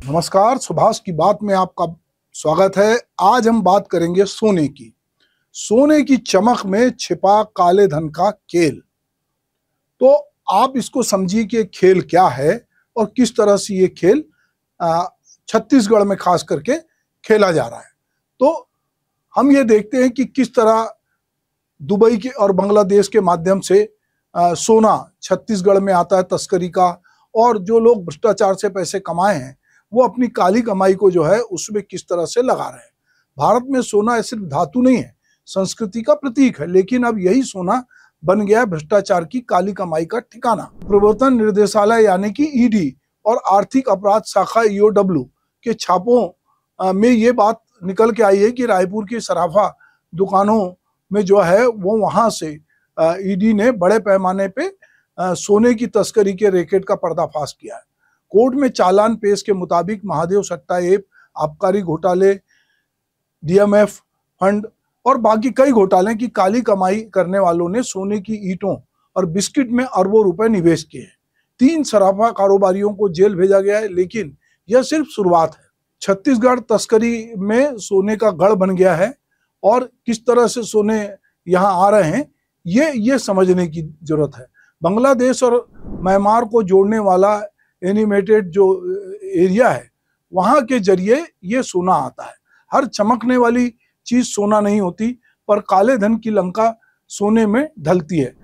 नमस्कार, सुभाष की बात में आपका स्वागत है। आज हम बात करेंगे सोने की। सोने की चमक में छिपा काले धन का खेल। तो आप इसको समझिए कि खेल क्या है और किस तरह से ये खेल छत्तीसगढ़ में खास करके खेला जा रहा है। तो हम ये देखते हैं कि किस तरह दुबई के और बांग्लादेश के माध्यम से सोना छत्तीसगढ़ में आता है तस्करी का, और जो लोग भ्रष्टाचार से पैसे कमाए हैं वो अपनी काली कमाई को जो है उसमें किस तरह से लगा रहे हैं। भारत में सोना सिर्फ धातु नहीं है, संस्कृति का प्रतीक है, लेकिन अब यही सोना बन गया है भ्रष्टाचार की काली कमाई का ठिकाना। प्रवर्तन निर्देशालय यानी कि ईडी और आर्थिक अपराध शाखा ईओडब्ल्यू के छापों में ये बात निकल के आई है कि रायपुर की सराफा दुकानों में जो है वो वहां से ईडी ने बड़े पैमाने पे सोने की तस्करी के रैकेट का पर्दाफाश किया है। कोर्ट में चालान पेश के मुताबिक महादेव सट्टा ऐप, आबकारी घोटाले, डीएमएफ फंड और बाकी कई घोटाले की काली कमाई करने वालों ने सोने की ईंटों और बिस्किट में अरबों रुपए निवेश किए हैं। 3 सराफा कारोबारियों को जेल भेजा गया है, लेकिन यह सिर्फ शुरुआत है। छत्तीसगढ़ तस्करी में सोने का गढ़ बन गया है और किस तरह से सोने यहाँ आ रहे हैं ये समझने की जरूरत है। बांग्लादेश और म्यांमार को जोड़ने वाला एनिमेटेड जो एरिया है वहां के जरिए ये सोना आता है। हर चमकने वाली चीज सोना नहीं होती, पर काले धन की लंका सोने में ढलती है।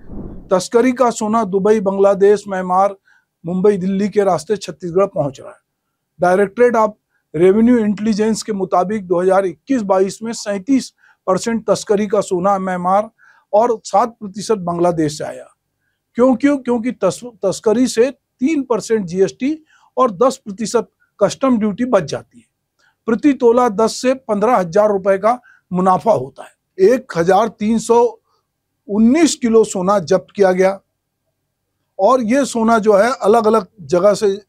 तस्करी का सोना दुबई, बांग्लादेश, म्यांमार, मुंबई, दिल्ली के रास्ते छत्तीसगढ़ पहुंच रहा है। डायरेक्टरेट ऑफ रेवेन्यू इंटेलिजेंस के मुताबिक 2021-22 में 37% तस्करी का सोना म्यांमार और 7% बांग्लादेश से आया। क्योंकि तस्करी से 3% जीएसटी और 10% कस्टम ड्यूटी बच जाती है। प्रति तोला 10 से 15 हजार रुपए का मुनाफा होता है। 1319 किलो सोना जब्त किया गया और ये सोना जो है अलग अलग जगह से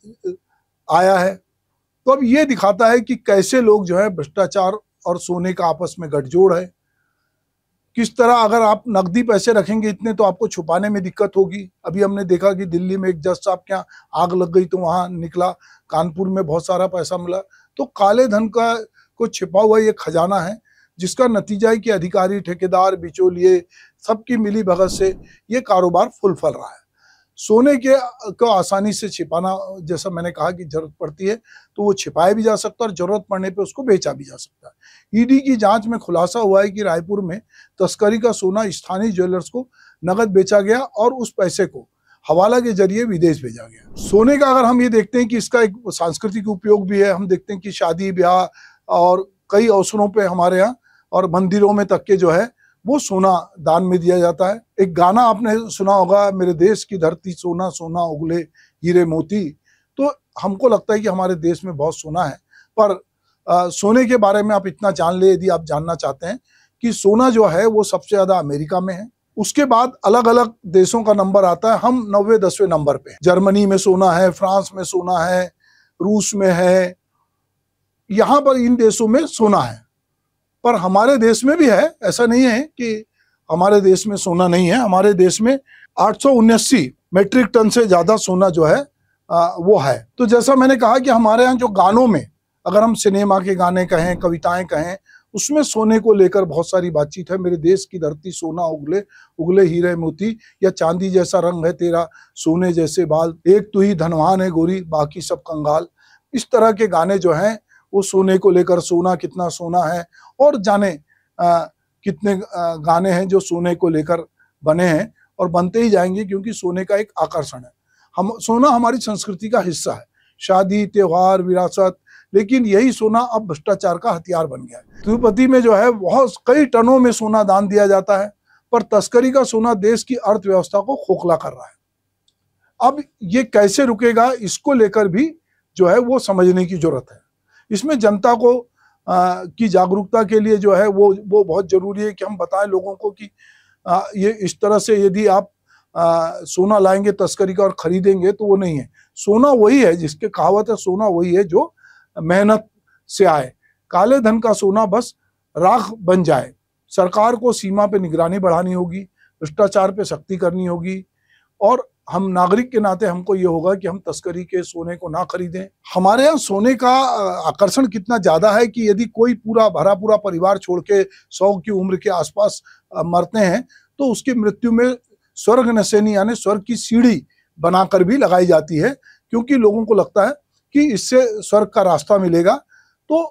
आया है। तो अब ये दिखाता है कि कैसे लोग जो है भ्रष्टाचार और सोने का आपस में गठजोड़ है। किस तरह अगर आप नकदी पैसे रखेंगे इतने तो आपको छुपाने में दिक्कत होगी। अभी हमने देखा कि दिल्ली में एक जज साहब के यहाँ आग लग गई तो वहां निकला, कानपुर में बहुत सारा पैसा मिला। तो काले धन का को छिपा हुआ ये खजाना है, जिसका नतीजा है कि अधिकारी, ठेकेदार, बिचौलिए सबकी मिली भगत से ये कारोबार फुल रहा है। सोने के को आसानी से छिपाना, जैसा मैंने कहा कि जरूरत पड़ती है तो वो छिपाया भी जा सकता है और जरूरत पड़ने पे उसको बेचा भी जा सकता है। ईडी की जांच में खुलासा हुआ है कि रायपुर में तस्करी का सोना स्थानीय ज्वेलर्स को नगद बेचा गया और उस पैसे को हवाला के जरिए विदेश भेजा गया। सोने का अगर हम ये देखते हैं कि इसका एक सांस्कृतिक उपयोग भी है। हम देखते हैं कि शादी ब्याह और कई अवसरों पे हमारे यहाँ और मंदिरों में तक के जो है वो सोना दान में दिया जाता है। एक गाना आपने सुना होगा, मेरे देश की धरती सोना सोना उगले हीरे मोती। तो हमको लगता है कि हमारे देश में बहुत सोना है, पर सोने के बारे में आप इतना जान ले, यदि आप जानना चाहते हैं कि सोना जो है वो सबसे ज्यादा अमेरिका में है। उसके बाद अलग अलग देशों का नंबर आता है, हम 9वें-10वें नंबर पे। जर्मनी में सोना है, फ्रांस में सोना है, रूस में है, यहाँ पर इन देशों में सोना है। पर हमारे देश में भी है, ऐसा नहीं है कि हमारे देश में सोना नहीं है। हमारे देश में 879 मेट्रिक टन से ज्यादा सोना जो है वो है। तो जैसा मैंने कहा कि हमारे यहाँ जो गानों में, अगर हम सिनेमा के गाने कहें, कविताएं कहें, उसमें सोने को लेकर बहुत सारी बातचीत है। मेरे देश की धरती सोना उगले उगले हीरे मोती, या चांदी जैसा रंग है तेरा, सोने जैसे बाल, एक तू ही धनवान है गोरी, बाकी सब कंगाल। इस तरह के गाने जो हैं वो सोने को लेकर, सोना कितना सोना है, और जाने कितने गाने हैं जो सोने को लेकर बने हैं और बनते ही जाएंगे, क्योंकि सोने का एक आकर्षण है। सोना हमारी संस्कृति का हिस्सा है, शादी, त्योहार, विरासत। लेकिन यही सोना अब भ्रष्टाचार का हथियार बन गया है। तिरुपति में जो है बहुत कई टनों में सोना दान दिया जाता है, पर तस्करी का सोना देश की अर्थव्यवस्था को खोखला कर रहा है। अब ये कैसे रुकेगा, इसको लेकर भी जो है वो समझने की जरूरत है। इसमें जनता को की जागरूकता के लिए जो है वो बहुत जरूरी है कि हम बताएं लोगों को कि ये इस तरह से यदि आप सोना लाएंगे तस्करी का और खरीदेंगे तो वो नहीं है। सोना वही है, जिसके कहावत है, सोना वही है जो मेहनत से आए। काले धन का सोना बस राख बन जाए। सरकार को सीमा पे निगरानी बढ़ानी होगी, भ्रष्टाचार पे सख्ती करनी होगी और हम नागरिक के नाते हमको ये होगा कि हम तस्करी के सोने को ना खरीदें। हमारे यहाँ सोने का आकर्षण कितना ज्यादा है कि यदि कोई पूरा परिवार छोड़ के 100 की उम्र के आसपास मरते हैं तो उसकी मृत्यु में स्वर्ग नशेनी यानी स्वर्ग की सीढ़ी बनाकर भी लगाई जाती है, क्योंकि लोगों को लगता है कि इससे स्वर्ग का रास्ता मिलेगा। तो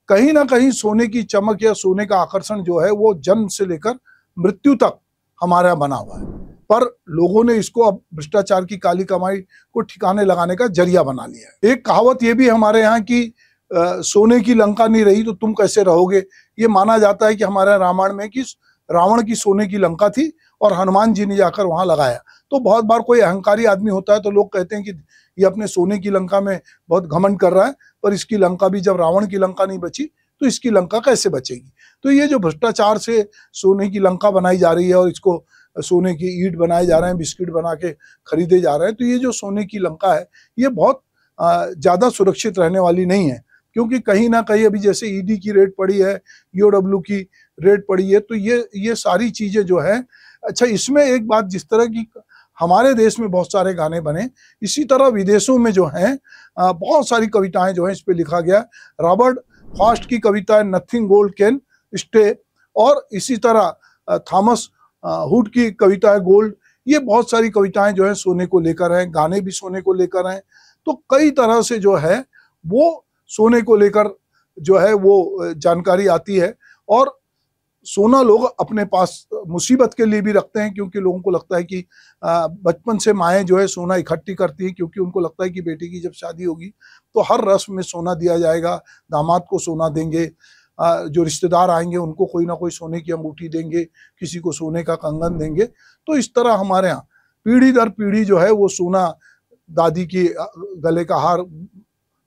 कहीं ना कहीं सोने की चमक या सोने का आकर्षण जो है वो जन्म से लेकर मृत्यु तक हमारे यहाँ बना हुआ है, पर लोगों ने इसको अब भ्रष्टाचार की काली कमाई को ठिकाने लगाने का जरिया बना लिया है। एक कहावत ये भी हमारे यहाँ की सोने की लंका नहीं रही तो तुम कैसे रहोगे। ये माना जाता है कि हमारे रामायण में कि रावण की सोने की लंका थी और हनुमान जी ने जाकर वहां लगाया। तो बहुत बार कोई अहंकारी आदमी होता है तो लोग कहते हैं कि ये अपने सोने की लंका में बहुत घमंड कर रहा है, पर इसकी लंका भी जब रावण की लंका नहीं बची तो इसकी लंका कैसे बचेगी। तो ये जो भ्रष्टाचार से सोने की लंका बनाई जा रही है और इसको सोने की ईंट बनाए जा रहे हैं, बिस्किट बना के खरीदे जा रहे हैं, तो ये जो सोने की लंका है ये बहुत ज्यादा सुरक्षित रहने वाली नहीं है, क्योंकि कहीं ना कहीं अभी जैसे ईडी की रेट पड़ी है, ईओडब्ल्यू की रेट पड़ी है, तो ये सारी चीजें जो है। अच्छा, इसमें एक बात, जिस तरह की हमारे देश में बहुत सारे गाने बने, इसी तरह विदेशों में जो हैं बहुत सारी कविताएं जो हैं इस पे लिखा गया। रॉबर्ट फॉस्ट की कविता है नथिंग गोल्ड कैन स्टे, और इसी तरह थॉमस हुड की कविता है गोल्ड। ये बहुत सारी कविताएं जो है सोने को लेकर हैं, गाने भी सोने को लेकर हैं। तो कई तरह से जो है वो सोने को लेकर जो है वो जानकारी आती है। और सोना लोग अपने पास मुसीबत के लिए भी रखते हैं, क्योंकि लोगों को लगता है कि बचपन से माएँ जो है सोना इकट्ठी करती हैं, क्योंकि उनको लगता है कि बेटी की जब शादी होगी तो हर रस्म में सोना दिया जाएगा, दामाद को सोना देंगे, जो रिश्तेदार आएंगे उनको कोई ना कोई सोने की अंगूठी देंगे, किसी को सोने का कंगन देंगे। तो इस तरह हमारे यहाँ पीढ़ी दर पीढ़ी जो है वो सोना, दादी की गले का हार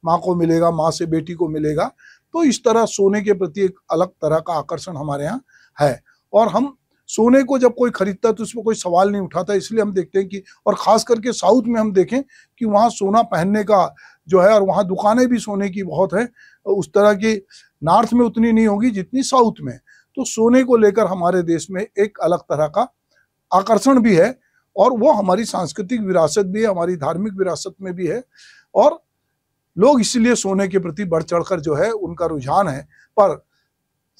माँ को मिलेगा, माँ से बेटी को मिलेगा। तो इस तरह सोने के प्रति एक अलग तरह का आकर्षण हमारे यहाँ है। और हम सोने को जब कोई खरीदता है तो उसमें कोई सवाल नहीं उठाता, इसलिए हम देखते हैं कि, और खास करके साउथ में हम देखें कि वहाँ सोना पहनने का जो है, और वहाँ दुकानें भी सोने की बहुत है, उस तरह की नॉर्थ में उतनी नहीं होगी जितनी साउथ में। तो सोने को लेकर हमारे देश में एक अलग तरह का आकर्षण भी है, और वो हमारी सांस्कृतिक विरासत भी है, हमारी धार्मिक विरासत में भी है, और लोग इसलिए सोने के प्रति बढ़ चढ़कर जो है उनका रुझान है। पर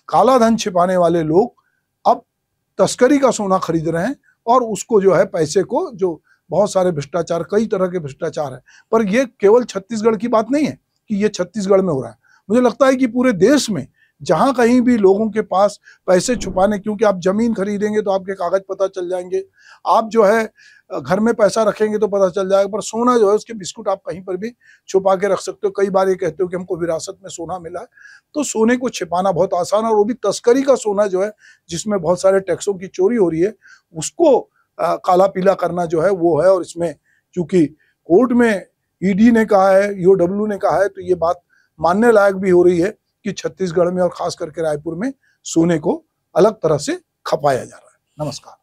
काला धन छिपाने वाले लोग अब तस्करी का सोना खरीद रहे हैं, और उसको जो है पैसे को, जो बहुत सारे भ्रष्टाचार, कई तरह के भ्रष्टाचार है। पर ये केवल छत्तीसगढ़ की बात नहीं है कि ये छत्तीसगढ़ में हो रहा है, मुझे लगता है कि पूरे देश में जहां कहीं भी लोगों के पास पैसे छुपाने, क्योंकि आप जमीन खरीदेंगे तो आपके कागज पता चल जाएंगे, आप जो है घर में पैसा रखेंगे तो पता चल जाएगा, पर सोना जो है उसके बिस्कुट आप कहीं पर भी छुपा के रख सकते हो। कई बार ये कहते हो कि हमको विरासत में सोना मिला है, तो सोने को छिपाना बहुत आसान है, और वो भी तस्करी का सोना जो है जिसमें बहुत सारे टैक्सों की चोरी हो रही है, उसको काला पीला करना जो है वो है। और इसमें चूंकि कोर्ट में ईडी ने कहा है, ईओडब्ल्यू ने कहा है, तो ये बात मानने लायक भी हो रही है कि छत्तीसगढ़ में और खास करके रायपुर में सोने को अलग तरह से खपाया जा रहा है। नमस्कार।